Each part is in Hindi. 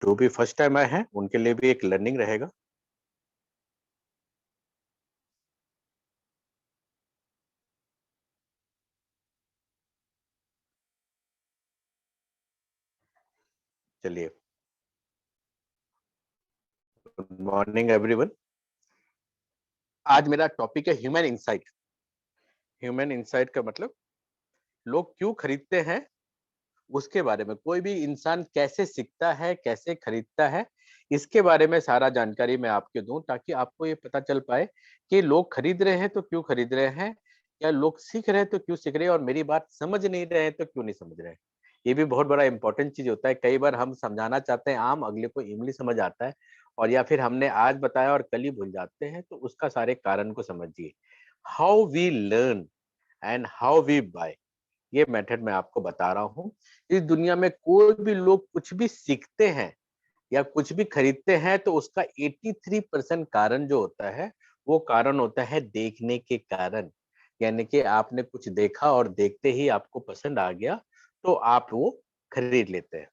जो भी फर्स्ट टाइम आए हैं उनके लिए भी एक लर्निंग रहेगा। चलिए, गुड मॉर्निंग एवरीवन। आज मेरा टॉपिक है ह्यूमन इंसाइट। ह्यूमन इंसाइट का मतलब लोग क्यों खरीदते हैं उसके बारे में। कोई भी इंसान कैसे सीखता है, कैसे खरीदता है, इसके बारे में सारा जानकारी मैं आपको दूं, ताकि आपको ये पता चल पाए कि लोग खरीद रहे हैं तो क्यों खरीद रहे हैं, या लोग सीख रहे हैं तो क्यों सीख रहे हैं, और मेरी बात समझ नहीं रहे हैं तो क्यों नहीं समझ रहे हैं। ये भी बहुत बड़ा इंपॉर्टेंट चीज होता है। कई बार हम समझाना चाहते हैं आम, अगले को इमली समझ आता है, और या फिर हमने आज बताया और कल ही भूल जाते हैं। तो उसका सारे कारण को समझिए। How we learn and how we buy, ये मेथड मैं आपको बता रहा हूँ। इस दुनिया में कोई भी लोग कुछ भी सीखते हैं या कुछ भी खरीदते हैं तो उसका 83% कारण जो होता है, वो कारण होता है देखने के कारण। यानी कि आपने कुछ देखा और देखते ही आपको पसंद आ गया तो आप वो खरीद लेते हैं।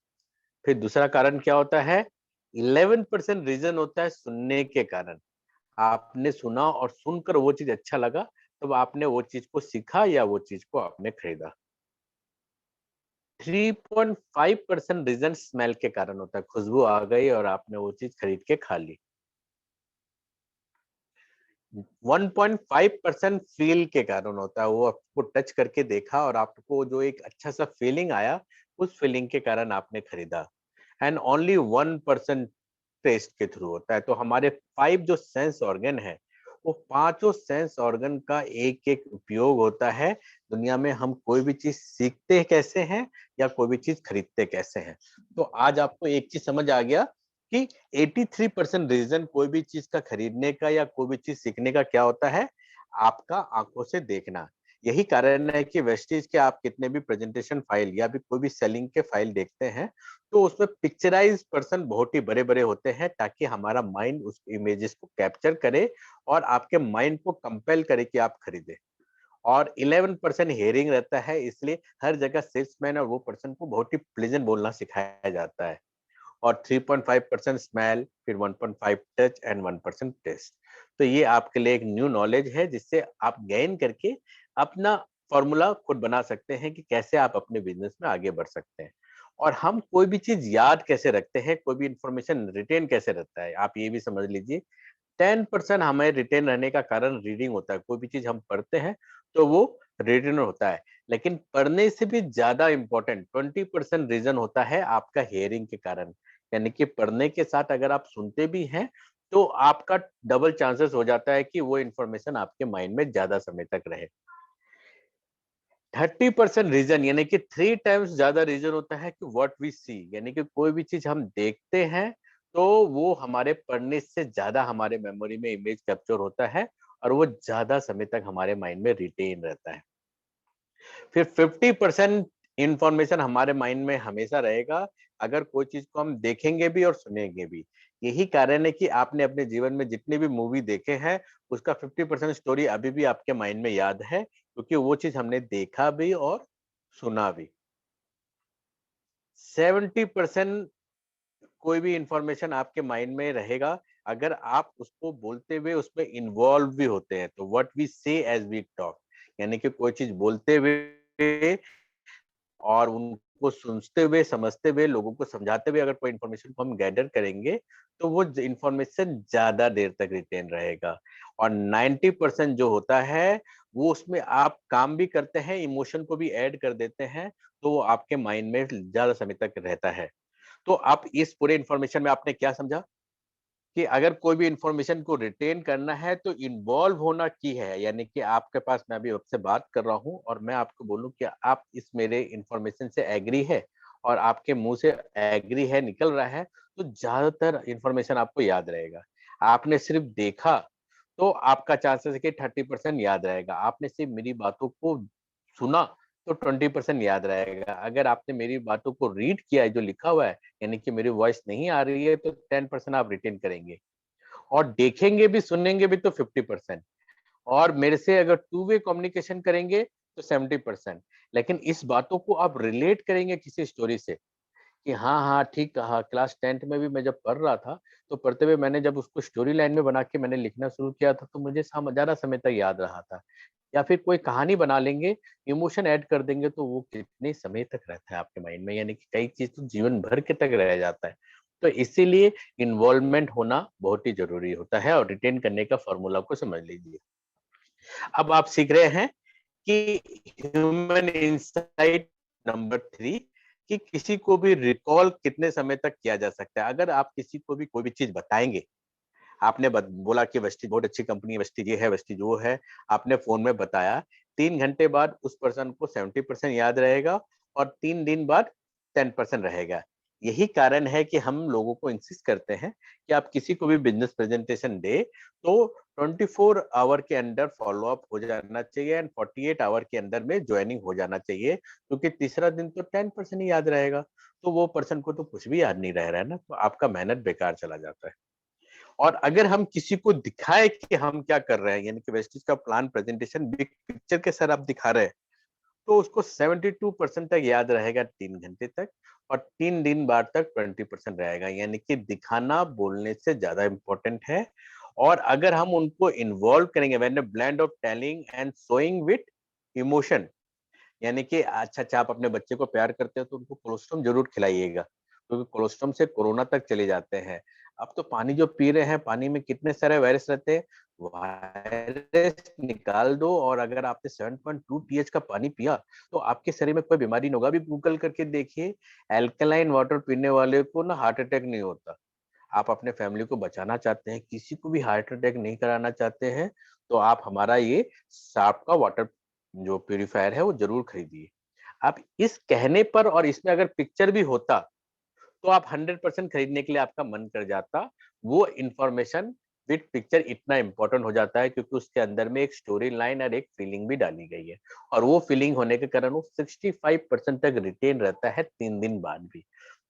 फिर दूसरा कारण क्या होता है? 11% रीजन होता है सुनने के कारण। आपने सुना और सुनकर वो चीज अच्छा लगा, तो आपने वो चीज को सीखा या वो चीज को आपने खरीदा। 3.5% रीजन स्मेल के कारण होता है। खुशबू आ गई और आपने वो चीज खरीद के खा ली। 1.5% फील के कारण होता है। वो आपको टच करके देखा और आपको जो एक अच्छा सा फीलिंग आया, उस फीलिंग के कारण आपने खरीदा। एंड ओनली 1% टेस्ट के थ्रू होता है। तो हमारे 5 जो सेंस ऑर्गन है, वो पांचों सेंस ऑर्गन का एक एक उपयोग होता है। दुनिया में हम कोई भी चीज सीखते कैसे हैं या कोई भी चीज खरीदते कैसे हैं। तो आज आपको एक चीज समझ आ गया कि 83% रीजन कोई भी चीज का खरीदने का या कोई भी चीज सीखने का क्या होता है? आपका आंखों से देखना। यही कारण है कि वेस्टीज के आप कितने भी प्रेजेंटेशन फाइल या भी कोई भी सेलिंग के फाइल देखते हैं, तो उसमें पिक्चराइज पर्सन बहुत ही बड़े बड़े होते हैं, ताकि हमारा माइंड उस इमेजेस को कैप्चर करे और आपके माइंड को कंपेल करे कि आप खरीदे। और 11% हेयरिंग रहता है, इसलिए हर जगह सेल्समैन और वो पर्सन को बहुत ही प्लेजेंट बोलना सिखाया जाता है। और 3.5% स्मेल, फिर 1.5 टच एंड 1% टेस्ट। तो ये आपके लिए एक न्यू नॉलेज है, जिससे आप गेन करके अपना फॉर्मूला खुद बना सकते हैं कि कैसे आप अपने बिजनेस में आगे बढ़ सकते हैं। और हम कोई भी चीज याद कैसे रखते हैं, कोई भी इंफॉर्मेशन रिटेन कैसे रहता है, आप ये भी समझ लीजिए। 10% हमें रिटेन रहने का कारण रीडिंग होता है। कोई भी चीज हम पढ़ते हैं तो वो रिटेन होता है। लेकिन पढ़ने से भी ज्यादा इंपॉर्टेंट 20% रीजन होता है आपका हेयरिंग के कारण। यानी कि पढ़ने के साथ अगर आप सुनते भी हैं तो आपका डबल चांसेस हो जाता है कि वो इंफॉर्मेशन आपके माइंड में ज्यादा समय तक रहे। 30% रीजन, यानी कि 3 टाइम्स ज्यादा रीजन होता है कि व्हाट वी सी। यानी कि कोई भी चीज हम देखते हैं तो वो हमारे पढ़ने से ज्यादा हमारे मेमोरी में इमेज कैप्चर होता है, और वो ज्यादा समय तक हमारे माइंड में रिटेन रहता है। फिर 50% इंफॉर्मेशन हमारे माइंड में हमेशा रहेगा, अगर कोई चीज को हम देखेंगे भी और सुनेंगे भी। यही कारण है कि आपने अपने जीवन में जितने भी मूवी देखे हैं, उसका 50% स्टोरी अभी भी आपके माइंड में याद है, क्योंकि वो चीज हमने देखा भी और सुना भी। 70% कोई भी इंफॉर्मेशन आपके माइंड में रहेगा अगर आप उसको बोलते हुए उसमें इन्वॉल्व भी होते हैं। तो व्हाट वी से एज वी टॉक, यानी कि कोई चीज बोलते हुए और उनको सुनते हुए, समझते हुए, लोगों को समझाते हुए अगर कोई इन्फॉर्मेशन को हम गैदर करेंगे, तो वो इन्फॉर्मेशन ज्यादा देर तक रिटेन रहेगा। और 90% जो होता है, वो उसमें आप काम भी करते हैं, इमोशन को भी ऐड कर देते हैं, तो वो आपके माइंड में ज्यादा समय तक रहता है। तो आप इस पूरे इन्फॉर्मेशन में आपने क्या समझा कि अगर कोई भी इंफॉर्मेशन को रिटेन करना है तो इन्वॉल्व होना की है। यानी कि आपके पास, मैं अभी आपसे बात कर रहा हूं और मैं आपको बोलूं कि आप इस मेरे इंफॉर्मेशन से एग्री है, और आपके मुंह से एग्री है निकल रहा है, तो ज्यादातर इंफॉर्मेशन आपको याद रहेगा। आपने सिर्फ देखा तो आपका चांसेस है कि 30% याद रहेगा। आपने सिर्फ मेरी बातों को सुना तो 20% याद रहेगा। अगर आपने मेरी बातों को रीड किया है, जो लिखा हुआ है, यानी कि मेरी वॉइस नहीं आ रही है, तो 10% आप रिटेन करेंगे। और देखेंगे भी, सुनेंगे भी तो 50%। और मेरे से अगर टू वे कम्युनिकेशन करेंगे तो 70%। लेकिन इस बातों को आप रिलेट करेंगे किसी स्टोरी से, कि हाँ, हाँ, ठीक कहा। क्लास 10th में भी मैं जब पढ़ रहा था, तो पढ़ते हुए मैंने जब उसको स्टोरी लाइन में बना के मैंने लिखना शुरू किया था, तो मुझे ज़्यादा समय तक याद रहा था। या फिर कोई कहानी बना लेंगे, इमोशन ऐड कर देंगे, तो वो कितने समय तक रहता है आपके माइंड में, यानी कि कई चीज़ तो जीवन भर के तक रह जाता है। तो इसीलिए इन्वॉल्वमेंट होना बहुत ही ज़रूरी होता है और रिटेन करने का फ़ॉर्मूला को समझ लीजिए। अब आप सीख रहे हैं कि ह्यूमन इंसाइट नंबर 3 कि किसी को भी रिकॉल कितने समय तक किया जा सकता है। अगर आप किसी को भी कोई भी चीज़ बताएँगे, आपने बोला कि वेस्टीज बहुत अच्छी कंपनी है, वेस्टीज ये है, वेस्टीज वो है, आपने फ़ोन में बताया, 3 घंटे बाद उस पर्सन को 70% याद रहेगा और 3 दिन बाद 10% रहेगा। यही कारण है कि हम लोगों को इंसिस्ट करते हैं कि आप किसी को भी बिज़नेस प्रेज़ेंटेशन दें, तो 24 आवर के अंदर फ़ॉलो अप हो जाना चाहिए एंड 48 आवर के अंदर में जॉइनिंग हो जाना चाहिए, क्योंकि तीसरा दिन तो 10% ही याद रहेगा, तो वो पर्सन को तो कुछ भी याद नहीं रह रहा है ना, तो आपका मेहनत बेकार चला जाता है। और अगर हम किसी को दिखाएँ कि हम क्या कर रहे हैं, यानी कि वेस्टेज का प्लान प्रेजेंटेशन बिग पिक्चर के साथ आप दिखा रहे हैं, तो उसको 72% तक याद रहेगा 3 घंटे तक और 3 दिन बाद तक 20% रहेगा। यानी कि दिखाना बोलने से ज़्यादा इम्पोर्टेंट है। और अगर हम उनको इन्वॉल्व करेंगे when a blend of telling and showing with emotion, यानी कि अच्छा-अच्छा आप अपने बच्चे को प्यार करते हो तो उनको कोलोस्ट्रम ज़रूर खिलाइएगा, क्योंकि कोलोस्ट्रम से कोरोना तक चले जाते हैं। अब तो पानी जो पी रहे हैं, पानी में कितने सारे वायरस रहते हैं, वायरस निकाल दो और अगर आपने 7.2 पीएच का पानी पिया, तो आपके शरीर में कोई बीमारी नहीं होगा। अभी गूगल करके देखिए, अल्कलाइन वाटर पीने वाले को ना हार्ट अटैक नहीं होता। आप अपने फैमिली को बचाना चाहते हैं, किसी को भी हार्ट अटैक नहीं कराना चाहते हैं, तो आप हमारा ये साफ का वाटर जो प्यूरीफायर है वो ज़रूर खरीदिए। आप इस कहने पर और इसमें अगर पिक्चर भी होता, तो आप 100% खरीदने के लिए आपका मन कर जाता। वो इन्फॉर्मेशन विथ पिक्चर इतना इम्पोर्टेंट हो जाता है क्योंकि उसके अंदर में एक स्टोरी लाइन और एक फीलिंग भी डाली गई है और वो फीलिंग होने के कारण वो 65% तक रिटेन रहता है 3 दिन बाद भी।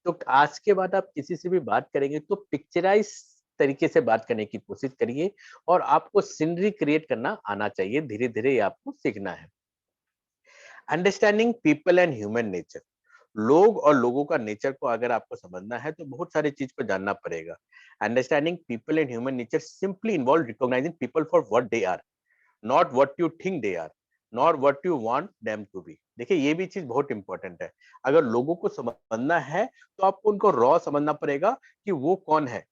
तो आज के बाद आप किसी से भी बात करेंगे तो पिक्चराइज़ तरीके से बात करने की कोशिश करिए और आपको सीनरी क्रिएट करना आना चाहिए, धीरे-धीरे ये आपको सीखना है। Understanding people and human nature, लोग और लोगों का नेचर को अगर आपको समझना है तो बहुत सारी चीज को जानना पड़ेगा। Understanding people and human nature simply involve recognizing people for what they are, not what you think they are, not what you want them to be. देखिए ये भी चीज बहुत इंपॉर्टेंट है। अगर लोगों को समझना है तो आपको उनको रॉ समझना पड़ेगा कि वो कौन है,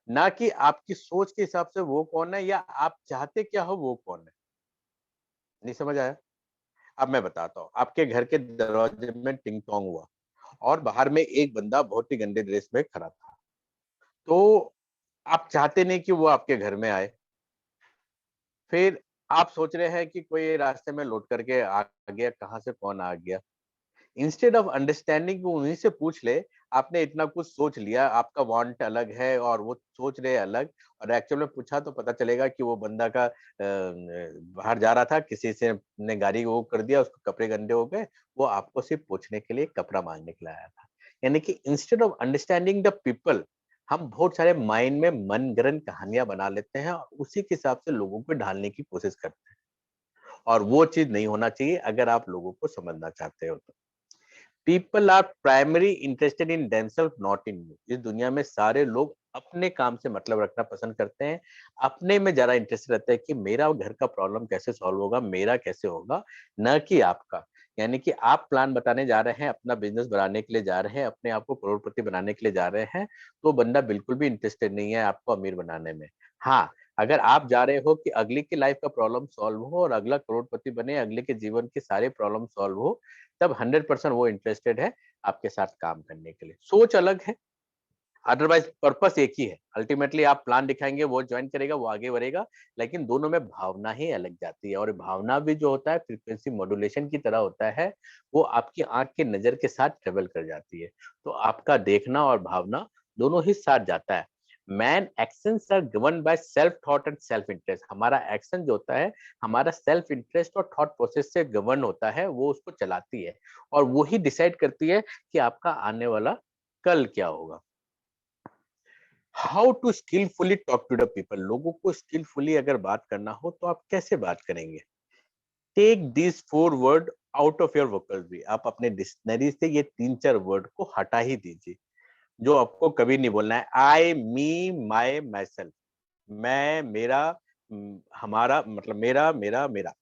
ना कि आपकी सोच के हिसाब से वो कौन है या आप चाहते क्या हो वो कौन है। नहीं समझ आया? अब मैं बताता हूँ, आपके घर के दरवाजे में टिंग टोंग हुआ और बाहर में एक बंदा बहुत ही गंदे ड्रेस में खड़ा था। तो आप चाहते नहीं कि वो आपके घर में आए। फिर आप सोच रहे हैं कि कोई रास्ते में लौट करके आ गया, कहाँ से कौन आ गया। इंस्टेड ऑफ अंडरस्टैंडिंग वो उन्हीं से पूछ ले, आपने इतना कुछ सोच लिया, आपका वांट अलग है और वो सोच रहे हैं अलग और एक्चुअल में पूछा तो पता चलेगा कि वो बंदा का बाहर जा रहा था, किसी से ने गाड़ी वो कर दिया, उसके कपड़े गंदे हो गए, वो आपको सिर्फ पूछने के लिए कपड़ा मांगने के लिए आया था। यानी कि instead of understanding the people, हम बहुत सारे माइंड में मनगढ़ंत कहानियाँ बना लेते हैं और उसी के हिसाब से लोगों को ढालने की कोशिश करते हैं और वो चीज़ नहीं होना चाहिए अगर आप लोगों को समझना चाहते हो तो। People are primary interested in themselves not in you. इस दुनिया में सारे लोग अपने काम से मतलब रखना पसंद करते हैं, अपने में ज्यादा इंटरेस्ट रहते हैं कि मेरा घर का प्रॉब्लम कैसे सॉल्व होगा, मेरा कैसे होगा, न कि आपका। यानी कि आप प्लान बताने जा रहे हैं, अपना बिजनेस बढ़ाने के लिए जा रहे हैं, अपने आप को करोड़पति बनाने के लिए जा रहे हैं, तो बंदा बिल्कुल भी इंटरेस्टेड नहीं है आपको अमीर बनाने में। हाँ, अगर आप जा रहे हो कि अगले की लाइफ का प्रॉब्लम सॉल्व हो और अगला करोड़पति बने, अगले के जीवन के सारे प्रॉब्लम सॉल्व हो, तब 100% वो इंटरेस्टेड है आपके साथ काम करने के लिए। सोच अलग है, अदरवाइज पर्पस एक ही है। अल्टीमेटली आप प्लान दिखाएँगे, वो जॉइन करेगा, वो आगे बढ़ेगा, लेकिन दोनों में भावना ही अलग जाती है और भावना भी जो होता है फ्रीक्वेंसी मॉड्यूलेशन की तरह होता है, वो आपकी आँख की नज़र के साथ ट्रैवल कर जाती है। तो आपका देखना और भावना दोनों ही साथ जाता है। Man actions are given by self thought and self interest. हमारा एक्शन जो होता है, हमारा सेल्फ इंटरेस्ट और थॉट प्रोसेस से गवर्न होता है, वो उसको चलाती है और वो ही डिसाइड करती है कि आपका आने वाला कल क्या होगा। How to skilfully talk to the people, लोगों को स्किलफुली अगर बात करना हो तो आप कैसे बात करेंगे। Take this 4 word out of your vocabulary. आप अपने डिक्शनरी से ये 3-4 वर्ड को हटा ही दीजिए, जो आपको कभी नहीं बोलना है। आई, मी, माय, माय सेल्फ। मैं, मेरा, हमारा, मतलब मेरा, मेरा, मेरा।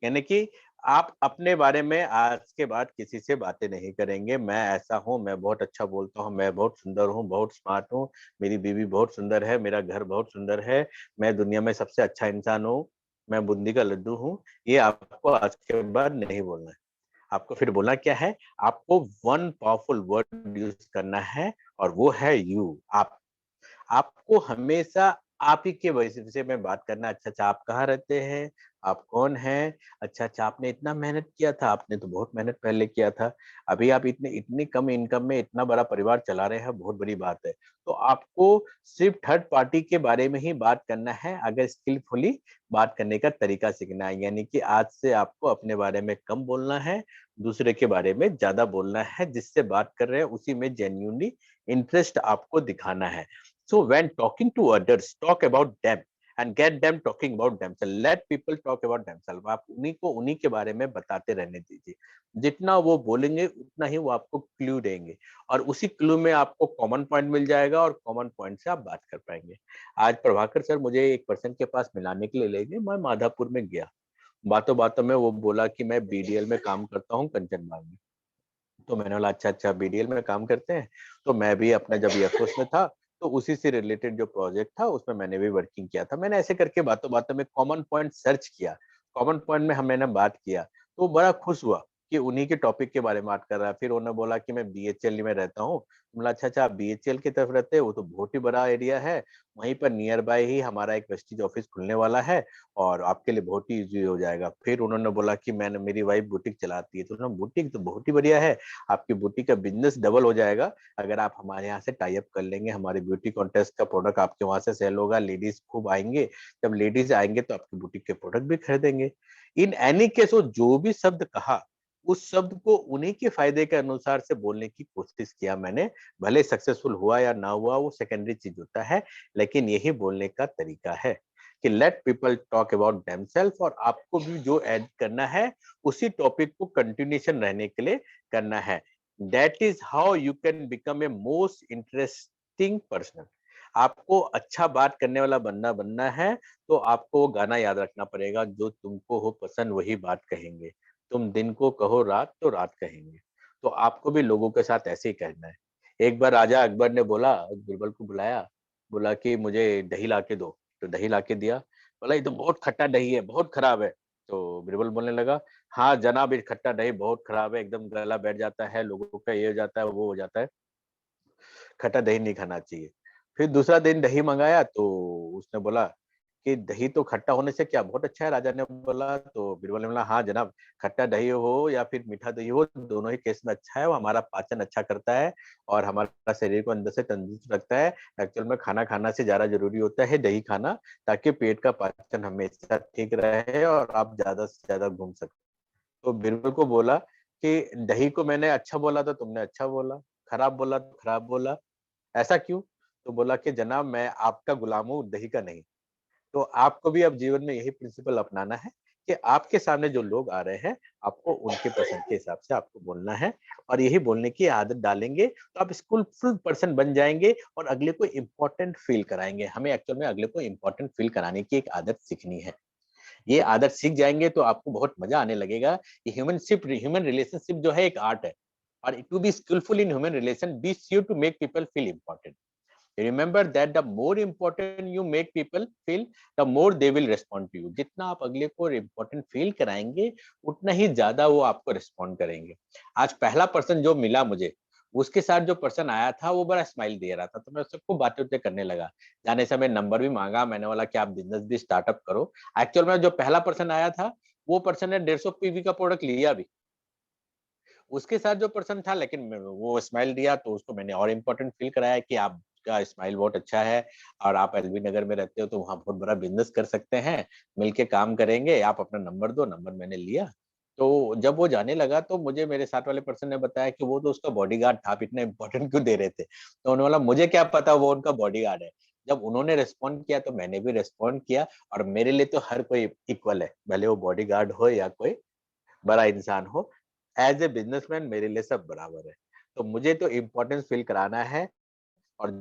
यानी कि आप अपने बारे में आज के बाद किसी से बातें नहीं करेंगे। मैं ऐसा हूँ, मैं बहुत अच्छा बोलता हूँ, मैं बहुत सुंदर हूँ, बहुत स्मार्ट हूँ, मेरी बीवी बहुत सुंदर है, मेरा घर बहुत सुंदर है, मैं दुनिया में सबसे अच्छा इंसान हूँ, मैं बूंदी का लड्डू हूँ। ये आपको आज के बाद नहीं बोलना है। आपको फिर बोलना क्या है? आपको वन पावरफुल वर्ड यूज करना है, और वो है यू, आप। आपको हमेशा आप ही के विषय में बात करना है। अच्छा-अच्छा, आप कहाँ रहते हैं? आप कौन हैं? अच्छा-अच्छा, आपने इतना मेहनत किया था, आपने तो बहुत मेहनत पहले किया था। अभी आप इतने इतनी कम इनकम में इतना बड़ा परिवार चला रहे हैं, बहुत बड़ी बात है। तो आपको सिर्फ थर्ड पार्टी के बारे में ही बात करना है, अगर स्किलफुली बात करने का तरीका सीखना है। यानी कि आज से आपको अपने बारे में कम बोलना है, दूसरे के बारे में ज़्यादा बोलना है, जिससे बात कर रहे हैं उसी में जेन्युइनली इंटरेस्ट आपको दिखाना है। So when talking to others, talk about them and get them talking about themselves. Let people talk about themselves. आप उन्हीं को उन्हीं के बारे में बताते रहने दीजिए। जितना वो बोलेंगे उतना ही वो आपको क्लू देंगे, और उसी क्लू में आपको कॉमन पॉइंट मिल जाएगा, और कॉमन पॉइंट से आप बात कर पाएंगे। आज प्रभाकर सर मुझे एक पर्सन के पास मिलाने के लिए ले गए। मैं माधापुर में गया। बातों बातों में वो बोला कि मैं बीडीएल में काम करता हूँ कंचनबाग में। तो मैंने बोला अच्छा अच्छा, बीडीएल में काम करते हैं। तो मैं भी अपना जब एयरफोर्स में था, तो उसी से रिलेटेड जो प्रोजेक्ट था उसमें मैंने भी वर्किंग किया था। मैंने ऐसे करके बातों बातों में कॉमन पॉइंट सर्च किया, कॉमन पॉइंट में हमने बात किया। तो बड़ा खुश हुआ कि उन्हीं के टॉपिक के बारे में बात कर रहा है। फिर उन्होंने बोला कि मैं बीएचएल में रहता हूँ। बोला अच्छा अच्छा, आप बीएचएल की तरफ रहते हैं, वो तो बहुत ही बड़ा एरिया है। वहीं पर नियर बाय ही हमारा एक वेस्टिज ऑफिस खुलने वाला है, और आपके लिए बहुत ही इजी हो जाएगा। फिर उन्होंने बोला कि मैंने, मेरी वाइफ बुटीक चलाती है। तो उन्होंने, बुटीक तो बहुत ही बढ़िया है, आपकी बुटीक का बिजनेस डबल हो जाएगा अगर आप हमारे यहाँ से टाई अप कर लेंगे। हमारे ब्यूटी कॉन्टेस्ट का प्रोडक्ट आपके वहां से सेल होगा, लेडीज खूब आएंगे। जब लेडीज आएंगे तो आपकी बुटीक के प्रोडक्ट भी खरीदेंगे। इन एनी केस वो जो भी शब्द कहा, उस शब्द को उन्हीं के फायदे के अनुसार से बोलने की कोशिश किया मैंने। भले सक्सेसफुल हुआ या ना हुआ वो सेकेंडरी चीज होता है, लेकिन यही बोलने का तरीका है कि let people talk about themselves, और आपको भी जो ऐड करना है उसी टॉपिक को कंटिन्यूशन रहने के लिए करना है। That is how you can become a most interesting person. आपको अच्छा बात करने वाला बनना बनना है, तो आपको वो गाना याद रखना पड़ेगा, जो तुमको हो पसंद वही बात कहेंगे, तुम दिन को कहो रात तो रात कहेंगे। तो आपको भी लोगों के साथ ऐसे ही कहना है। एक बार राजा अकबर ने बोला, बीरबल को बुलाया, बोला कि मुझे दही ला के दो। तो दही ला के दिया। बोला ये तो बहुत खट्टा दही है, बहुत खराब है। तो बीरबल बोलने लगा, हाँ जनाब, ये खट्टा दही बहुत खराब है, एकदम गला बैठ जाता है, लोगों का ये हो जाता है, वो हो जाता है, खट्टा दही नहीं खाना चाहिए। फिर दूसरा दिन दही मंगाया, तो उसने बोला कि दही तो खट्टा होने से क्या बहुत अच्छा है। राजा ने बोला, तो बीरबल ने बोला, हाँ जनाब, खट्टा दही हो या फिर मीठा दही हो, दोनों ही केस में अच्छा है, वो हमारा पाचन अच्छा करता है, और हमारा शरीर को अंदर से तंदुरुस्त रखता है। एक्चुअल में खाना खाना से ज्यादा जरूरी होता है दही खाना, ताकि पेट का पाचन हमेशा ठीक रहे और आप ज्यादा से ज्यादा घूम सके। तो बीरबल को बोला कि दही को मैंने अच्छा बोला तो तुमने अच्छा बोला, खराब बोला तो खराब बोला, ऐसा क्यों? तो बोला कि जनाब, मैं आपका गुलाम हूँ, दही का नहीं। तो आपको भी अब जीवन में यही प्रिंसिपल अपनाना है कि आपके सामने जो लोग आ रहे हैं, आपको उनके पसंद के हिसाब से आपको बोलना है, और यही बोलने की आदत डालेंगे तो आप स्किलफुल पर्सन बन जाएंगे, और अगले को इम्पोर्टेंट फील कराएंगे। हमें एक्चुअल में अगले को इम्पोर्टेंट फील कराने की एक आदत सीखनी है। ये आदत सीख जाएंगे तो आपको बहुत मजा आने लगेगा। ये ह्यूमन रिलेशनशिप जो है एक आर्ट है, और to be skilful in human relation, be sure to make people feel important. Remember that the more important you make people feel, the more they will respond to you. जितना आप अगले को इम्पोर्टेंट फील कराएंगे, उतना ही ज्यादा वो आपको रिस्पॉन्ड करेंगे। आज पहला पर्सन जो मिला मुझे, उसके साथ जो पर्सन आया था वो बड़ा स्माइल दे रहा था, तो मैं सबको बातें उठे करने लगा। जाने समय नंबर भी मांगा, मैंने बोला कि आप बिजनेस भी स्टार्टअप करो। एक्चुअल में जो पहला पर्सन आया था, वो पर्सन ने 150 पीवी का प्रोडक्ट लिया भी। उसके साथ जो पर्सन था, लेकिन वो स्माइल दिया, तो उसको मैंने और इम्पोर्टेंट फील कराया कि आपका स्माइल बहुत अच्छा है, और आप एलबी नगर में रहते हो तो वहाँ बहुत बड़ा बिजनेस कर सकते हैं, मिलके काम करेंगे, आप अपना नंबर दो। नंबर मैंने लिया। तो जब वो जाने लगा, तो मुझे मेरे साथ वाले पर्सन ने बताया कि वो तो उसका बॉडीगार्ड था, आप इतना इम्पोर्टेंट क्यों दे रहे थे? तो उन्होंने बोला, मुझे क्या पता वो उनका बॉडीगार्ड है। जब उन्होंने रिस्पॉन्ड किया तो मैंने भी रिस्पॉन्ड किया, और मेरे लिए तो हर कोई इक्वल है, भले वो बॉडीगार्ड हो या कोई बड़ा इंसान हो, एज ए बिजनेसमैन मेरे लिए सब बराबर है। तो मुझे तो इम्पोर्टेंस फील कराना है और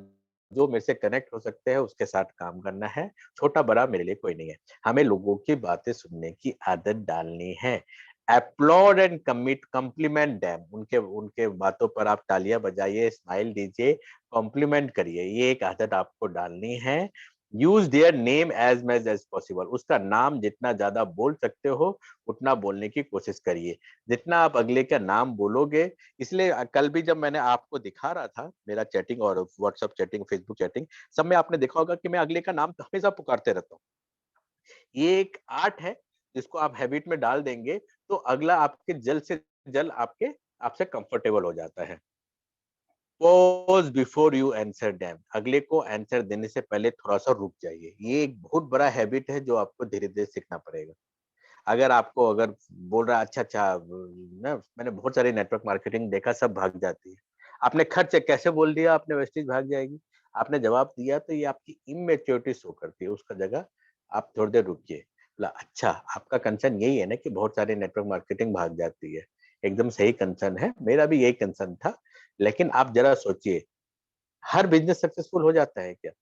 जो मेरे से कनेक्ट हो सकते हैं उसके साथ काम करना है। छोटा बड़ा मेरे लिए कोई नहीं है। हमें लोगों की बातें सुनने की आदत डालनी है। Applaud and commit compliment them, उनके उनके बातों पर आप तालियां बजाइए, स्माइल दीजिए, कॉम्प्लीमेंट करिए, ये एक आदत आपको डालनी है। Use their name as much as possible, उसका नाम जितना ज्यादा बोल सकते हो उतना बोलने की कोशिश करिए। जितना आप अगले का नाम बोलोगे, इसलिए कल भी जब मैंने आपको दिखा रहा था मेरा चैटिंग और व्हाट्सएप चैटिंग, फेसबुक चैटिंग, सब में आपने देखा होगा कि मैं अगले का नाम हमेशा पुकारते रहता हूँ। ये एक आर्ट है, जिसको आप हैबिट में डाल देंगे तो अगला आपके जल्द से जल्द आपके आपसे कंफर्टेबल हो जाता है। Pause before you answer them, अगले को आंसर देने से पहले थोड़ा सा रुक जाइए। ये एक बहुत बड़ा हैबिट है जो आपको धीरे धीरे सीखना पड़ेगा। अगर आपको अगर बोल रहा है अच्छा अच्छा ना, मैंने बहुत सारी नेटवर्क मार्केटिंग देखा, सब भाग जाती है। आपने खर्च कैसे बोल दिया, आपने वेस्टेज भाग जाएगी। आपने जवाब दिया तो ये आपकी इमेच्योरिटी शो करती है, उसका जगह आप थोड़ी देर रुकिए। बोला अच्छा आपका कंसर्न यही है ना कि बहुत सारी नेटवर्क मार्केटिंग भाग जाती है, एकदम सही कंसर्न है, मेरा भी यही कंसर्न था। लेकिन आप जरा सोचिए, हर बिजनेस सक्सेसफुल हो जाता है क्या?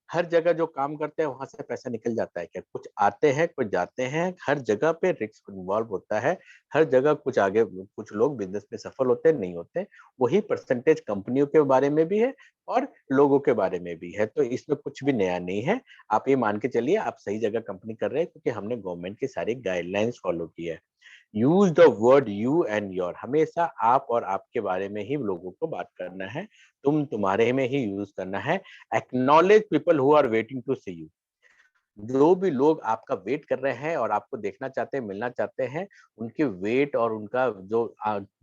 हर जगह जो काम करते हैं वहां से पैसा निकल जाता है क्या? कुछ आते हैं कुछ जाते हैं, हर जगह पे रिस्क इन्वॉल्व होता है। हर जगह कुछ आगे कुछ लोग बिजनेस में सफल होते हैं, नहीं होते। वही परसेंटेज कंपनियों के बारे में भी है और लोगों के बारे में भी है, तो इसमें कुछ भी नया नहीं है। आप ये मान के चलिए आप सही जगह कंपनी कर रहे हैं, क्योंकि हमने गवर्नमेंट की सारी गाइडलाइंस फॉलो की है। Use the word you and your, हमेशा आप और आपके बारे में ही लोगों को बात करना है, तुम तुम्हारे में ही यूज करना है। Acknowledge people who are waiting to see you, जो भी लोग आपका वेट कर रहे हैं और आपको देखना चाहते हैं, मिलना चाहते हैं, उनके वेट और उनका जो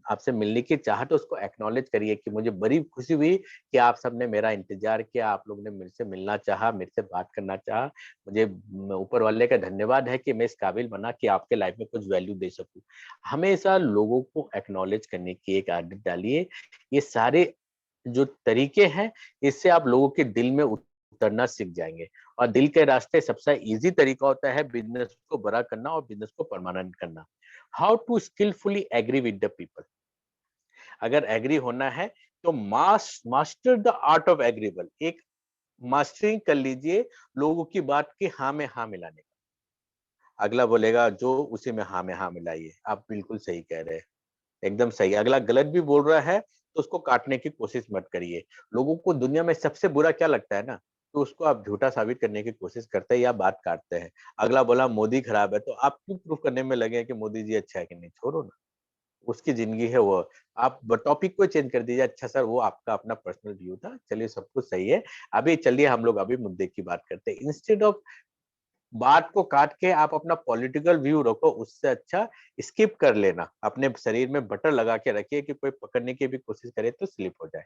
आपसे मिलने की चाहत है उसको एक्नॉलेज करिए कि मुझे बड़ी खुशी हुई कि आप सबने मेरा इंतजार किया, आप लोगों ने मेरे से मिलना चाहा, मेरे से बात करना चाहा। मुझे ऊपर वाले का धन्यवाद है कि मैं इस काबिल बना कि आपके लाइफ में कुछ वैल्यू दे सकूं। हमेशा लोगों को एक्नॉलेज करने की एक आदत डालिए। ये सारे जो तरीके हैं, इससे आप लोगों के दिल में उतरना सीख जाएंगे। और दिल के रास्ते सबसे इजी तरीका होता है बिजनेस को बड़ा करना और बिजनेस को परमानेंट करना। How to skilfully agree with the people, अगर एग्री होना है तो master the art of agreeable, एक मास्टरिंग कर लीजिए लोगों की बात की हाँ में हाँ मिलाने का। अगला बोलेगा जो उसी में हाँ मिलाइए, आप बिल्कुल सही कह रहे हैं, एकदम सही। अगला गलत भी बोल रहा है तो उसको काटने की कोशिश मत करिए। लोगों को दुनिया में सबसे बुरा क्या लगता है ना, तो उसको आप झूठा साबित करने की कोशिश करते हैं या बात काटते हैं। अगला बोला मोदी खराब है तो आप क्यों प्रूफ करने में लगे हैं कि मोदी जी अच्छा है कि नहीं, छोड़ो ना, उसकी जिंदगी है वो। आप टॉपिक को चेंज कर दीजिए, अच्छा सर वो आपका अपना पर्सनल व्यू था, चलिए सब कुछ सही है। अभी चलिए हम लोग अभी मुद्दे की बात करते हैं। इंस्टेड ऑफ बात को काट के आप अपना पॉलिटिकल व्यू रखो, उससे अच्छा स्किप कर लेना, अपने शरीर में बटर लगा के रखिए कि कोई पकड़ने की भी कोशिश करे तो स्लिप हो जाए।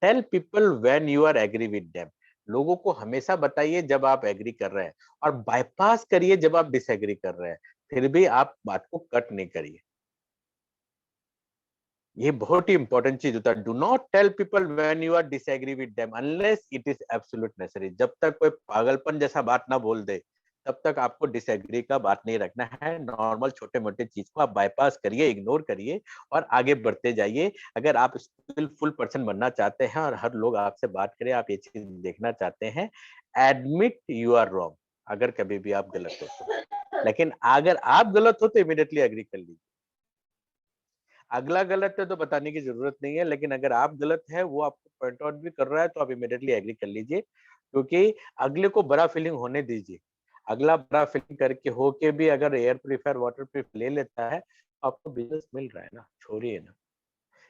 Tell people when you are agree with them, लोगों को हमेशा बताइए जब आप एग्री कर रहे हैं, और बाईपास करिए जब आप डिसएग्री कर रहे हैं। फिर भी आप बात को कट नहीं करिए, ये बहुत ही इंपॉर्टेंट चीज होता है। Do not tell people when you are disagree with them unless it is absolute necessary, जब तक कोई पागलपन जैसा बात ना बोल दे तब तक आपको डिसएग्री का बात नहीं रखना है। नॉर्मल छोटे मोटे चीज को आप बाईपास करिए, इग्नोर करिए और आगे बढ़ते जाइए। अगर आप स्किलफुल पर्सन बनना चाहते हैं और हर लोग आपसे बात करें, आप ये चीज देखना चाहते हैं, एडमिट यू आर रॉन्ग, अगर कभी भी आप गलत हो तो। लेकिन अगर आप गलत हो तो इमीडिएटली एग्री कर लीजिए। अगला गलत है तो बताने की जरूरत नहीं है, लेकिन अगर आप गलत है, वो आपको पॉइंट आउट भी कर रहा है तो आप इमीडिएटली एग्री कर लीजिए, क्योंकि अगले को बड़ा फीलिंग होने दीजिए। अगला बड़ा फीलिंग करके होके भी अगर एयर प्यूरिफायर वाटर प्रूफ ले लेता है तो आपको बिजनेस मिल रहा है ना, छोड़िए ना।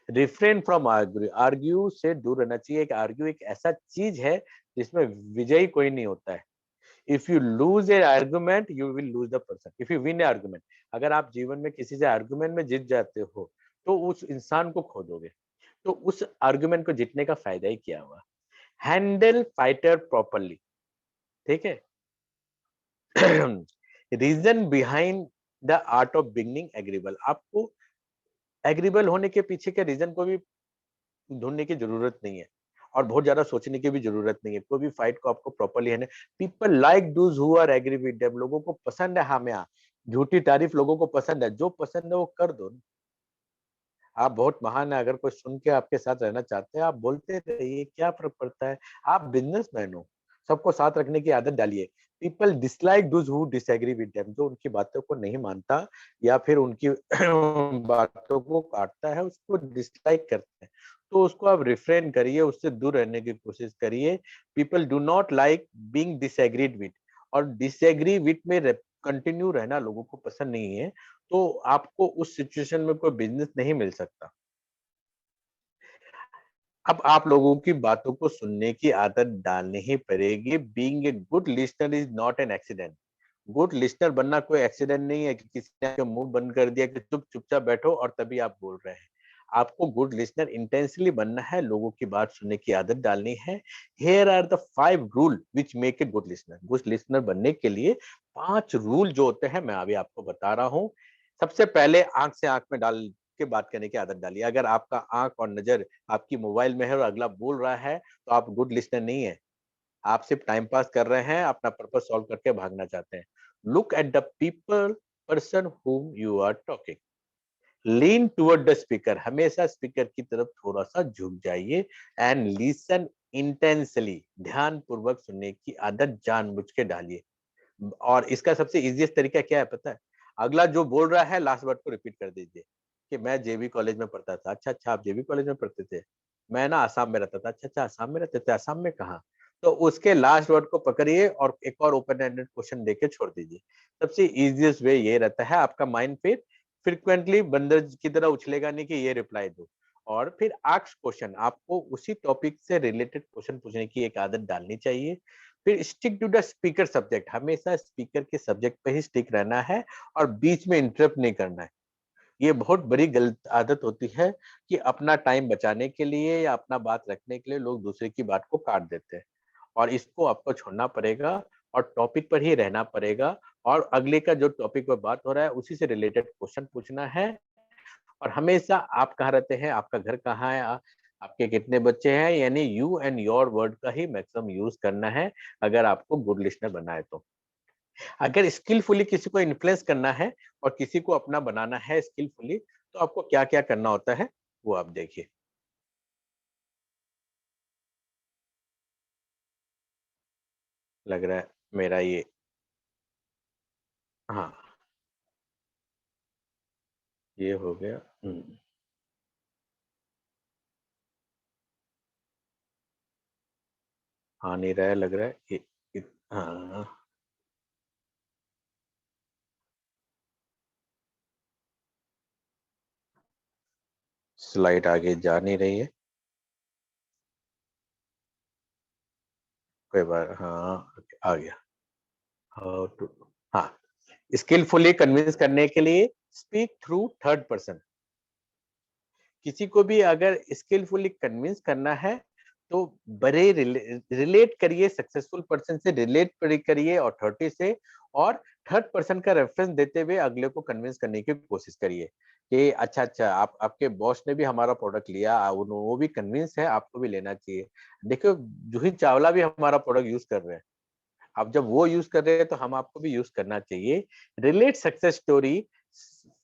रिफ्रेन फ्रॉम आर्ग्यू, आर्ग्यू से दूर रहना चाहिए। एक आर्ग्यू एक ऐसा चीज है जिसमें विजयी कोई नहीं होता है। If you lose a argument you will lose the person, if you win a argument, अगर आप जीवन में किसी से आर्गुमेंट में जीत जाते हो तो उस इंसान को खो दोगे, तो उस आर्गुमेंट को जीतने का फायदा ही क्या हुआ। हैंडल फाइटर प्रॉपरली, ठीक है। Reason behind the art of beginning agreeable, आपको एग्रीबल होने के पीछे के रीजन को भी ढूंढने की जरूरत नहीं है और बहुत ज्यादा सोचने की भी जरूरत नहीं है। कोई भी फाइट को आपको प्रॉपर्ली है ना, people like those who are agree with them, लोगों को पसंद है हाँ में हाँ। झूठी तारीफ लोगों को पसंद है, जो पसंद है वो कर दो। आप बहुत महान है, अगर कोई सुन के आपके साथ रहना चाहते हैं, आप बोलते रहिए, क्या फ़र्क पड़ता है? आप बिज़नेसमैन हो, सबको साथ रखने की आदत डालिए। People dislike those who disagree with them, जो उनकी बातों को नहीं मानता या फिर उनकी बातों को काटता है, उसको डिसलाइक करते हैं। तो उसको आप रिफ्रेन करिए, उससे दूर रहने की कोशिश करिए। People do not like being disagreed with, और डिसएग्री विद में कंटिन्यू रहना लोगों को पसंद नहीं है। तो आपको उस सिचुएशन में कोई बिज़नेस नहीं मिल सकता। अब आप लोगों की बातों को सुनने की आदत डालनी ही पड़ेगी। Being a good listener is not an accident. Good listener बनना कोई एक्सीडेंट नहीं है कि किसी ने आपका मुँह बंद कर दिया कि चुपचाप बैठो और तभी आप बोल रहे हैं। आपको गुड लिस्टनर इंटेंशनली बनना है, लोगों की बात सुनने की आदत डालनी है। Here are the 5 rule which make a good listener. Good listener बनने के लिए 5 रूल जो होते हैं, मैं अभी आपको बता रहा हूँ। सबसे पहले आँख से आँख में डाल के बात करने की आदत डालिए। अगर आपका आँख और नज़र आपकी मोबाइल में है और अगला बोल रहा है, तो आप गुड लिस्टनर नहीं है। आप सिर्फ टाइम पास कर रहे हैं, अपना पर्पस सॉल्व करके भागना चाहते हैं। Look at the people person whom you are talking. Lean toward the speaker, हमेशा स्पीकर की तरफ थोड़ा सा झुक जाइए। एंड लिसन इंटेंसली, ध्यान पूर्वक सुनने की आदत जानबूझ के डालिए। और इसका सबसे इजीएस्ट तरीका क्या है पता है? अगला जो बोल रहा है लास्ट वर्ड को रिपीट कर दीजिए कि मैं जेबी कॉलेज में पढ़ता था। अच्छा, अच्छा आप जेबी कॉलेज में पढ़ते थे? मैं ना आसाम में रहता था। अच्छा, अच्छा आसाम में रहते थे, आसाम में कहाँ? तो उसके लास्ट वर्ड को पकड़िए और एक और ओपन एंडेड क्वेश्चन देके छोड़ दीजिए। सबसे ईज़ीएस्ट वे ये रहता है, आपका माइंड फिर फ्रीक्वेंटली बंदर की तरह उछलेगा नहीं कि ये रिप्लाई दो। और फिर आस्क क्वेश्चन, आपको उसी टॉपिक से रिलेटेड क्वेश्चन पूछने की एक आदत डालनी चाहिए। फिर stick to the speaker subject, हमेशा स्पीकर के सब्जेक्ट पे ही स्टिक रहना है और बीच में इंटरप्ट नहीं करना है। ये बहुत बड़ी गलत आदत होती है कि अपना टाइम बचाने के लिए या अपना बात रखने के लिए लोग दूसरे की बात को काट देते हैं, और इसको आपको छोड़ना पड़ेगा और टॉपिक पर ही रहना पड़ेगा। और अगले का जो टॉपिक पर बात हो रहा है उसी से रिलेटेड क्वेश्चन पूछना है। और हमेशा आप कहाँ रहते हैं, आपका घर कहाँ है, आपके कितने बच्चे हैं, यानी यू एंड योर वर्ड का ही मैक्सिमम यूज़ करना है, अगर आपको गुड लिस्टनर बनना है तो। अगर स्किलफुली किसी को इन्फ्लुएंस करना है और किसी को अपना बनाना है स्किलफुली, तो आपको क्या-क्या करना होता है, वो आप देखिए। लग रहा है मेरा ये हाँ, ये हो गया। हुँ, आ नहीं रहा है लग रहा है। हाँ, स्लाइड आगे जा नहीं रही है। कोई बात हाँ, आ गया। हाउ टू हाँ, स्किलफुली कन्विंस करने के लिए स्पीक थ्रू थर्ड पर्सन। किसी को भी अगर स्किलफुली कन्विंस करना है तो बड़े रिलेट करिए, सक्सेसफुल पर्सन से रिलेट करिए, अथॉरिटी से। और थर्ड पर्सन का रेफरेंस देते हुए अगले को कन्विंस करने की कोशिश करिए कि अच्छा अच्छा आप आपके बॉस ने भी हमारा प्रोडक्ट लिया, वो भी कन्विंस है, आपको भी लेना चाहिए। देखो, जूही चावला भी हमारा प्रोडक्ट यूज कर रहे हैं। अब जब वो यूज कर रहे हैं तो हम आपको भी यूज करना चाहिए। रिलेट सक्सेस स्टोरी,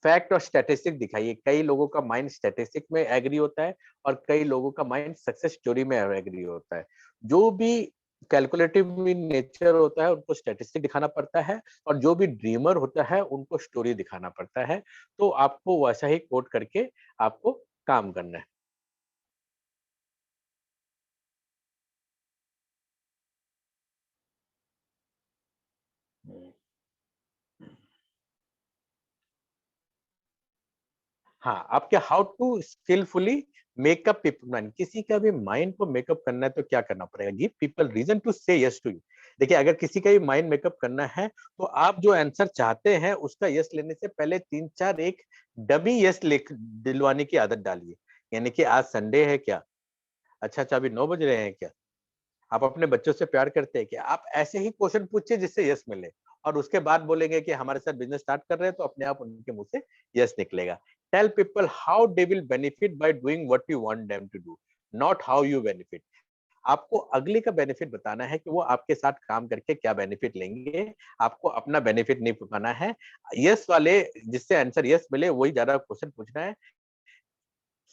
फैक्ट और स्टैटिस्टिक दिखाइए। कई लोगों का माइंड स्टैटिस्टिक में एग्री होता है और कई लोगों का माइंड सक्सेस स्टोरी में एग्री होता है। जो भी कैलकुलेटिव इन नेचर होता है उनको स्टैटिस्टिक दिखाना पड़ता है, और जो भी ड्रीमर होता है उनको स्टोरी दिखाना पड़ता है। तो आपको वैसा ही कोट करके आपको काम करना है। हम्म। हाँ, आपके how to skilfully make up people mind, किसी का भी माइंड को मेकअप करना है तो क्या करना पड़ेगा? Give people reason to say yes to you. देखिए, अगर किसी का भी माइंड मेकअप करना है तो आप जो आंसर चाहते हैं उसका यस लेने से पहले 3-4 एक डमी यस लिख दिलवाने की आदत डालिए। यानी कि आज संडे है क्या? अच्छा अच्छा अभी 9 बज रहे हैं क्या? आप अपने बच्चों से प्यार करते हैं क्या? आप ऐसे ही क्वेश्चन पूछिए जिससे यस मिले, और उसके बाद बोलेंगे कि हमारे साथ बिज़नेस स्टार्ट कर रहे हैं, तो अपने आप उनके मुँह से यस निकलेगा। Tell people how they will benefit by doing what you want them to do, not how you benefit. आपको अगले का बेनिफिट बताना है कि वो आपके साथ काम करके क्या बेनिफिट लेंगे, आपको अपना बेनिफिट नहीं बताना है। यस वाले जिससे आंसर यस मिले वही ज्यादा क्वेश्चन पूछना है।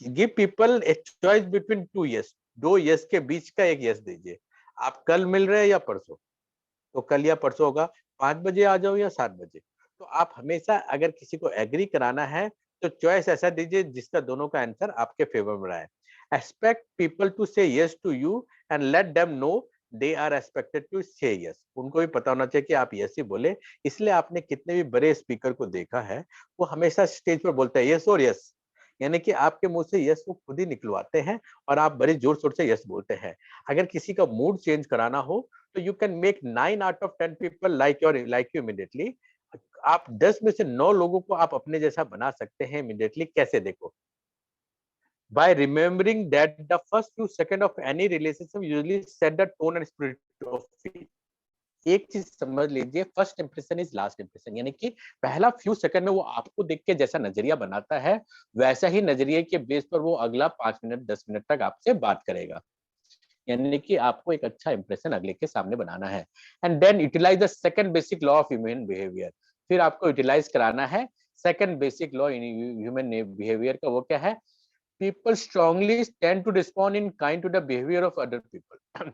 Give people a choice between two yes, दो यस के बीच का एक यस दीजिए। आप कल मिल रहे हैं या परसों, तो कल या परसों होगा, 5 बजे आ जाओ या 7 बजे। तो आप हमेशा अगर किसी को एग्री कराना है तो चॉइस ऐसा दीजिए जिसका दोनों का आंसर आपके फेवर में रहा है। Expect people to say yes to you and let them know they are expected to say yes. उनको भी पता होना चाहिए कि आप यस ही बोले। इसलिए आपने कितने भी बड़े स्पीकर को देखा है, वो हमेशा स्टेज पर बोलते हैं यस और यस, यानी कि आपके मुंह से यस वो खुद ही निकलवाते हैं और आप बड़े जोर शोर से यस बोलते हैं। अगर किसी का मूड चेंज कराना हो तो you can make 9 out of 10 people like you immediately. आप 10 में से 9 लोगों को आप अपने जैसा बना सकते हैं इमीडिएटली। कैसे देखो, by remembering that the first few seconds of any relationship usually set the tone and spirit of it। एक चीज समझ लीजिए, first impression is last impression, यानी कि पहला फ्यू सेकंड में वो आपको देख के जैसा नजरिया बनाता है, वैसा ही नजरिए के बेस पर वो अगला 5 मिनट 10 मिनट तक आपसे बात करेगा। यानी कि आपको एक अच्छा इंप्रेशन अगले के सामने बनाना है। And then utilise the second basic law of human behaviour. फिर आपको यूटिलाइज कराना है second basic law in human behaviour का। वो क्या है? People strongly tend to respond in kind to the behaviour of other people.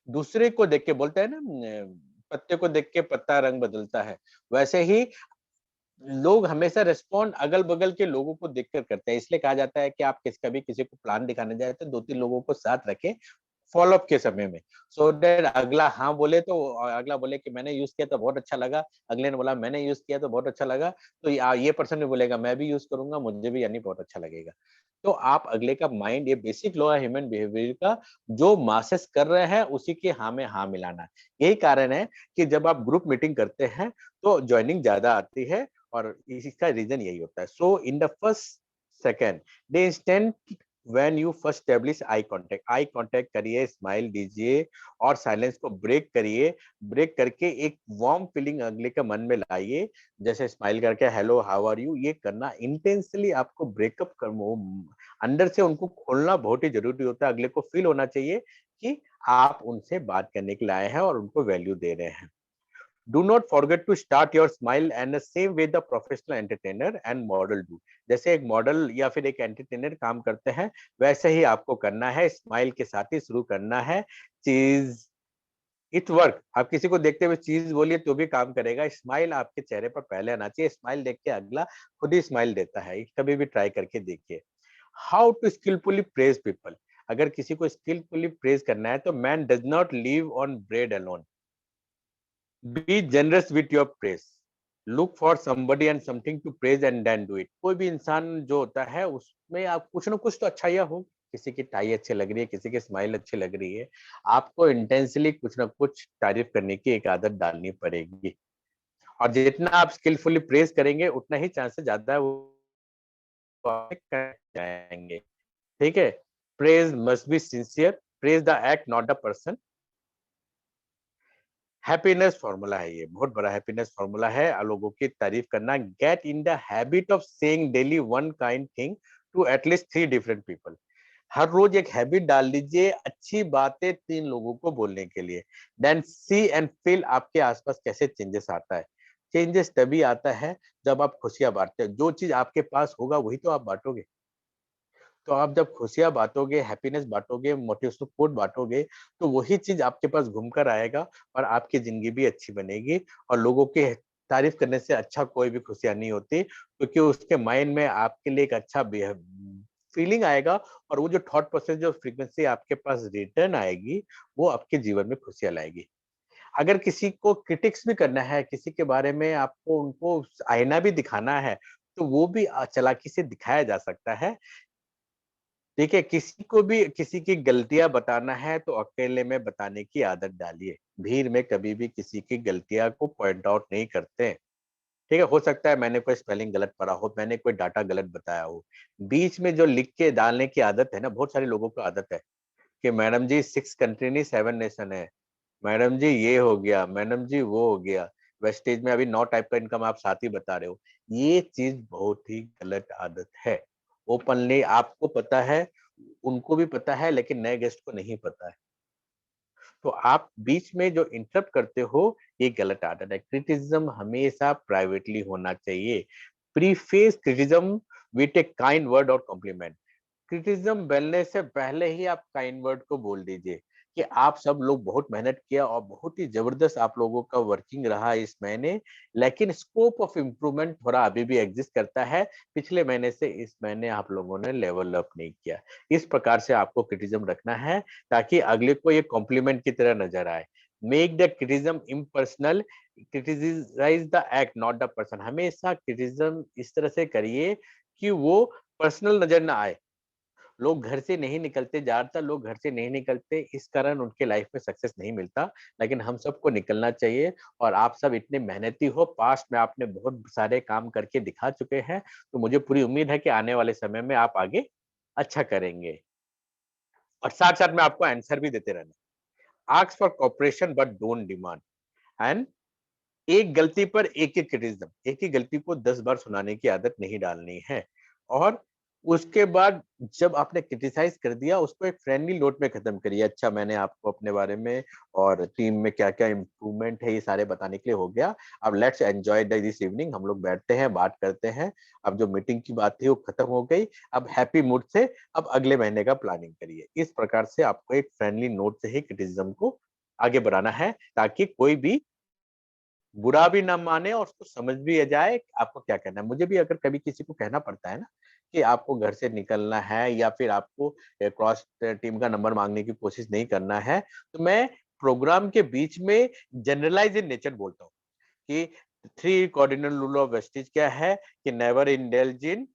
दूसरे को देख के बोलते हैं ना, पत्ते को देख के पत्ता रंग बदलता है, वैसे ही लोग हमेशा रिस्पॉन्ड अगल-बगल के लोगों को देखकर करते हैं। इसलिए कहा जाता है कि आप कभी किसी को प्लान दिखाने जाए तो 2-3 लोगों को साथ रखें फॉलो अप के समय में, सो दैट अगला हाँ बोले तो अगला बोले कि मैंने यूज़ किया तो बहुत अच्छा लगा, अगले ने बोला मैंने यूज़ किया तो बहुत अच्छा लगा, तो ये पर्सन भी बोलेगा मैं भी यूज़ करूँगा, मुझे भी यानी बहुत अच्छा लगेगा। तो आप अगले का माइंड, ये बेसिक लॉ है ह्यूमन बिहेवियर का, जो मासेस कर रहे हैं उसी के हाँ में हाँ मिलाना। यही कारण है कि जब आप ग्रुप मीटिंग करते हैं तो जॉइनिंग ज़्यादा आती है और इसका रीज़न यही होता है। So in the first second the instant when you first establish eye contact करिए, स्माइल दीजिए और साइलेंस को ब्रेक करिए। ब्रेक करके एक वार्म फीलिंग अगले के मन में लाइए, जैसे स्माइल करके हेलो हाउ आर यू, ये करना इंटेंसली आपको ब्रेकअप कर अंदर से उनको खोलना बहुत ही जरूरी होता है। अगले को फील होना चाहिए कि आप उनसे बात करने के लिए आए हैं और उनको वैल्यू दे रहे हैं। Do not forget to start your smile and the same way the professional entertainer and model do। जैसे एक मॉडल या फिर एक एंटरटेनर काम करते हैं, वैसे ही आपको करना है, स्माइल के साथ ही शुरू करना है। चीज इट वर्क, आप किसी को देखते हुए चीज बोलिए तो भी काम करेगा। स्माइल आपके चेहरे पर पहले आना चाहिए, स्माइल देख के अगला खुद ही स्माइल देता है। कभी भी ट्राई करके देखिए। How to skilfully praise people. अगर किसी को स्किलफुली प्रेज करना है तो man does not live on bread alone. Be generous with your praise, look for somebody and something to praise and then do it. कोई भी इंसान जो होता है उसमें आप कुछ ना कुछ तो अच्छाइयाँ हो, किसी की टाई अच्छी लग रही है, किसी की स्माइल अच्छी लग रही है, आपको इंटेंसली कुछ ना कुछ तारीफ करने की एक आदत डालनी पड़ेगी। और जितना आप स्किलफुली प्रेज करेंगे उतना ही चांसेस ज्यादा है वो कर जाएंगे। ठीक है? Praise must be sincere, praise the act not the person. Happiness formula है, ये बहुत बड़ा हैप्पीनेस फॉर्मूला है लोगों की तारीफ करना। Get in the habit of saying daily one kind thing to at least 3 different people. हर रोज एक हैबिट डाल लीजिए अच्छी बातें 3 लोगों को बोलने के लिए। देन सी एंड फील आपके आसपास कैसे चेंजेस आता है। चेंजेस तभी आता है जब आप खुशियां बांटते हैं। जो चीज आपके पास होगा वही तो आप बांटोगे। तो आप जब खुशियाँ बाँटोगे, हैप्पीनेस बाँटोगे, मोटिवेशनल कोट बाँटोगे, तो वही चीज़ आपके पास घूम कर आएगा और आपकी ज़िंदगी भी अच्छी बनेगी। और लोगों के तारीफ़ करने से अच्छा कोई भी खुशियाँ नहीं होती, क्योंकि उसके माइंड में आपके लिए एक अच्छा फीलिंग आएगा और वो जो थॉट प्रोसेस, जो फ्रीक्वेंसी आपके पास रिटर्न आएगी, वो आपके जीवन में खुशियाँ लाएगी। अगर किसी को क्रिटिक्स भी करना है, किसी के बारे में आपको उनको आईना भी दिखाना है, तो वो भी चालाकी से दिखाया जा सकता है। देखिए, किसी को भी किसी की गलतियाँ बताना है तो अकेले में बताने की आदत डालिए। भीड़ में कभी भी किसी की गलतियाँ को पॉइंट आउट नहीं करते। ठीक है? हो सकता है मैंने कोई स्पेलिंग गलत पढ़ा हो, मैंने कोई डाटा गलत बताया हो। बीच में जो लिख के डालने की आदत है ना, बहुत सारे लोगों को आदत है कि मैडम जी 6 कंट्री नहीं 7 नेशन है। मैडम जी ये हो गया, मैडम जी वो हो गया। वेस्टेज में अभी 9 टाइप का इनकम आप साथ ही बता रहे हो। ये चीज़ बहुत ही गलत आदत है। ओपनली आपको पता है, उनको भी पता है लेकिन नए गेस्ट को नहीं पता है। तो आप बीच में जो इंटरप्ट करते हो, ये गलत आदत है। क्रिटिसिज्म हमेशा प्राइवेटली होना चाहिए। Preface criticism with a kind word और कॉम्प्लीमेंट। क्रिटिसिज्म बोलने से पहले ही आप काइंड वर्ड को बोल दीजिए कि आप सब लोग बहुत मेहनत किया और बहुत ही जबरदस्त आप लोगों का वर्किंग रहा इस महीने, लेकिन स्कोप ऑफ इम्प्रूवमेंट थोड़ा अभी भी एग्जिस्ट करता है। पिछले महीने से इस महीने आप लोगों ने लेवल अप नहीं किया। इस प्रकार से आपको क्रिटिसिज्म रखना है ताकि अगले को ये कॉम्प्लीमेंट की तरह नजर आए। Make the criticism impersonal, criticise the act not the person. हमेशा क्रिटिसिज्म इस तरह से करिए कि वो पर्सनल नजर ना आए। लोग घर से नहीं निकलते, ज्यादातर लोग घर से नहीं निकलते, इस कारण उनके लाइफ में सक्सेस नहीं मिलता। लेकिन हम सबको निकलना चाहिए और आप सब इतने मेहनती हो, पास्ट में आपने बहुत सारे काम करके दिखा चुके हैं, तो मुझे पूरी उम्मीद है कि आने वाले समय में आप आगे अच्छा करेंगे। और साथ साथ में आपको आंसर भी देते रहना। Ask for cooperation but don't demand. And एक गलती पर एक-एक क्रिटिसिज्म, एक ही गलती को 10 बार सुनाने की आदत नहीं डालनी है। और उसके बाद जब आपने क्रिटिसाइज़ कर दिया, उसको एक फ्रेंडली नोट में खत्म करिए। अच्छा, मैंने आपको अपने बारे में और टीम में क्या-क्या इम्प्रूवमेंट है, ये सारे बताने के लिए हो गया। अब let's enjoy the this evening. हम लोग बैठते हैं, बात करते हैं। अब जो मीटिंग की बात थी, वो खत्म हो गई। अब हैप्पी मूड से अब अगले महीने का प्लानिंग करिए। इस प्रकार से आपको एक फ्रेंडली नोट से ही क्रिटिसिज्म को आगे बढ़ाना है, ताकि कोई भी बुरा भी ना माने और उसको समझ भी आ जाए कि आपको क्या कहना है। मुझे भी अगर कभी किसी को कहना पड़ता है ना कि आपको घर से निकलना है या फिर आपको क्रॉस टीम का नंबर माँगने की कोशिश नहीं करना है, तो मैं प्रोग्राम के बीच में जनरलाइज़ इन नेचर बोलता हूँ कि 3 कार्डिनल रूल ऑफ वेस्टेज क्या है कि never indulge in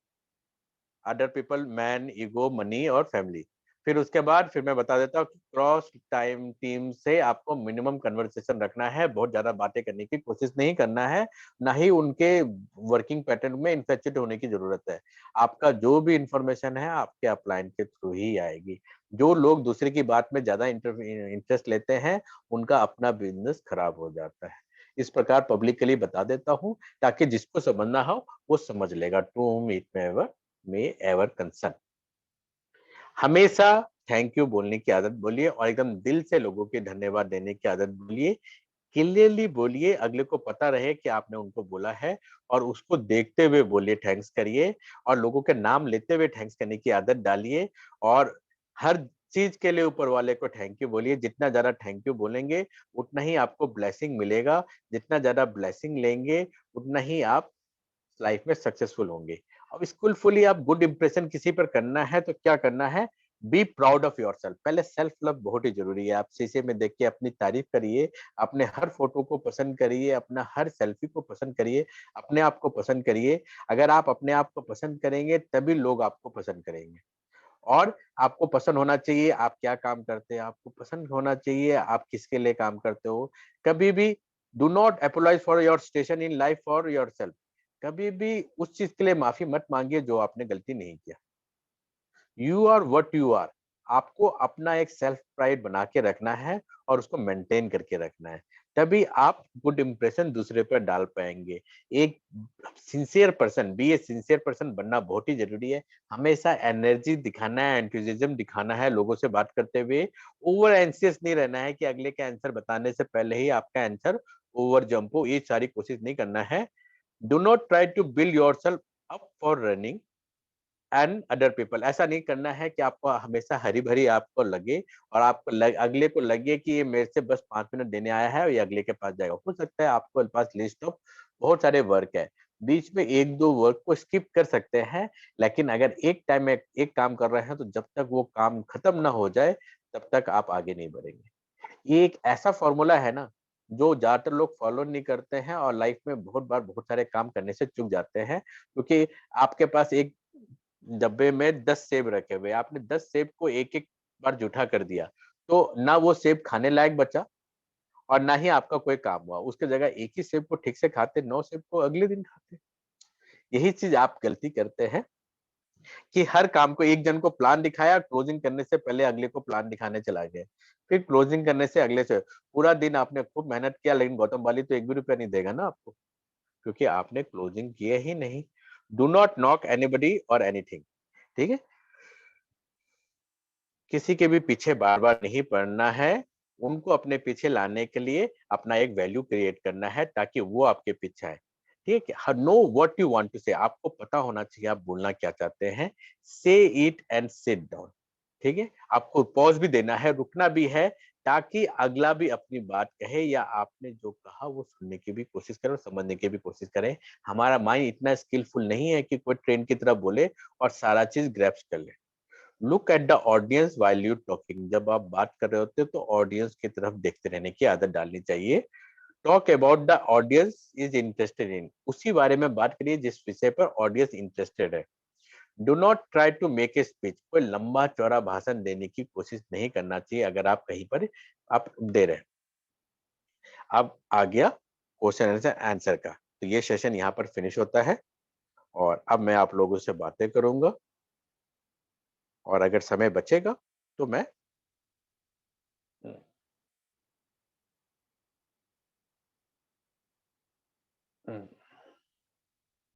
other people, man, ego, money और फैमिली। फिर उसके बाद फिर मैं बता देता हूँ कि क्रॉस टाइम टीम से आपको मिनिमम कन्वर्सेशन रखना है, बहुत ज़्यादा बातें करने की कोशिश नहीं करना है, ना ही उनके वर्किंग पैटर्न में इन्फेक्टेड होने की ज़रूरत है। आपका जो भी इन्फॉर्मेशन है, आपके अपलाइन के थ्रू ही आएगी। जो लोग दूसरे की बात में ज़्यादा इंटरेस्ट लेते हैं, उनका अपना बिज़नेस खराब हो जाता है। इस प्रकार पब्लिकली बता देता हूँ, ताकि जिसको समझना हो, वो समझ लेगा। To whom it may ever concern. हमेशा थैंक यू बोलने की आदत बोलिए और एकदम दिल से लोगों के धन्यवाद देने की आदत बोलिए। क्लियरली बोलिए, अगले को पता रहे कि आपने उनको बोला है और उसको देखते हुए बोलिए, थैंक्स करिए और लोगों के नाम लेते हुए थैंक्स करने की आदत डालिए और हर चीज के लिए ऊपर वाले को थैंक यू बोलिए। जितना ज्यादा थैंक यू बोलेंगे, उतना ही आपको ब्लेसिंग मिलेगा। जितना ज्यादा ब्लेसिंग लेंगे, उतना ही आप लाइफ में सक्सेसफुल होंगे। अब स्किलफुली आप गुड इंप्रेशन किसी पर करना है तो क्या करना है? Be proud of yourself. पहले सेल्फ लव बहुत ही जरूरी है। आप शीशे में देख के अपनी तारीफ करिए, अपने हर फोटो को पसंद करिए, अपना हर सेल्फी को पसंद करिए, अपने आप को पसंद करिए। अगर आप अपने आप को पसंद करेंगे तभी लोग आपको पसंद करेंगे। और आपको पसंद होना चाहिए आप क्या काम करते हैं, आपको पसंद होना चाहिए आप किसके लिए काम करते हो। कभी भी do not apologise for your station in life for yourself. कभी भी उस चीज के लिए माफी मत मांगिए जो आपने गलती नहीं किया। You are what you are. आपको अपना एक सेल्फ प्राइड बना के रखना है और उसको मेंटेन करके रखना है। तभी आप गुड इंप्रेशन दूसरे पर डाल पाएंगे। एक sincere person, be a sincere person बनना बहुत ही जरूरी है। हमेशा एनर्जी दिखाना है, एंथुसिज्म दिखाना है लोगों से बात करते हुए। ओवर एंशियस नहीं रहना है कि अगले का आंसर बताने से पहले ही आपका आंसर ओवर जंप हो, ये सारी कोशिश नहीं करना है। Do not try to build yourself up for running and other people. ऐसा नहीं करना है कि आपको हमेशा हरी भरी आपको लगे और आपको अगले को लगे कि ये मेरे से बस 5 मिनट देने आया है और ये अगले के पास जाएगा। हो सकता है आपके पास लिस्ट ऑफ बहुत सारे वर्क है, बीच में एक दो वर्क को स्किप कर सकते हैं। लेकिन अगर एक टाइम में एक काम कर रहे हैं तो जब तक वो काम खत्म ना हो जाए तब तक आप आगे नहीं बढ़ेंगे। ये एक ऐसा फॉर्मूला है ना जो ज्यादातर लोग फॉलो नहीं करते हैं और लाइफ में बहुत बार बहुत सारे काम करने से चूक जाते हैं, क्योंकि आपके पास एक डब्बे में 10 सेब रखे हुए, आपने 10 सेब को एक-एक बार जूठा कर दिया, तो ना वो सेब खाने लायक बचा और ना ही आपका कोई काम हुआ। उसके जगह एक ही सेब को ठीक से खाते, 9 सेब को अगले दिन खाते। यही चीज़ आप गलती करते हैं कि हर काम को एक जन को प्लान दिखाया, क्लोजिंग करने से पहले अगले को प्लान दिखाने चला गए। फिर क्लोजिंग करने से अगले से पूरा दिन आपने खूब मेहनत किया लेकिन गौतम वाली तो 1 भी रुपया नहीं देगा ना आपको, क्योंकि आपने क्लोजिंग किया ही नहीं। डू नॉट नॉक एनीबॉडी और एनीथिंग। ठीक है? किसी के भी पीछे बार-बार नहीं पड़ना है, उनको अपने पीछे लाने के लिए अपना एक वैल्यू क्रिएट करना है ताकि वो आपके पीछे आए। ठीक है? Know what you want to say, आपको पता होना चाहिए आप बोलना क्या चाहते हैं। से इट एंड सिट डाउन। ठीक है? आपको पॉज़ भी देना है, रुकना भी है ताकि अगला भी अपनी बात कहे या आपने जो कहा वो सुनने की भी कोशिश करे और समझने की भी कोशिश करे। हमारा माइंड इतना स्किलफुल नहीं है कि कोई ट्रेन की तरह बोले और सारा चीज़ ग्रैस्प कर ले। Look at the audience while you talking, जब आप बात कर रहे होते हो तो ऑडियंस की तरफ देखते रहने की आदत डालनी चाहिए। Talk about the audience is interested in, उसी बारे में बात करिए जिस विषय पर ऑडियंस इंटरेस्टेड है। Do not try to make a speech, कोई लंबा चौड़ा भाषण देने की कोशिश नहीं करना चाहिए अगर आप कहीं पर आप दे रहे हैं। अब आ गया क्वेश्चन आंसर आंसर का, तो ये सेशन यहाँ पर फिनिश होता है और अब मैं आप लोगों से बातें करूंगा और अगर समय बचेगा तो मैं हम्म, हम्म,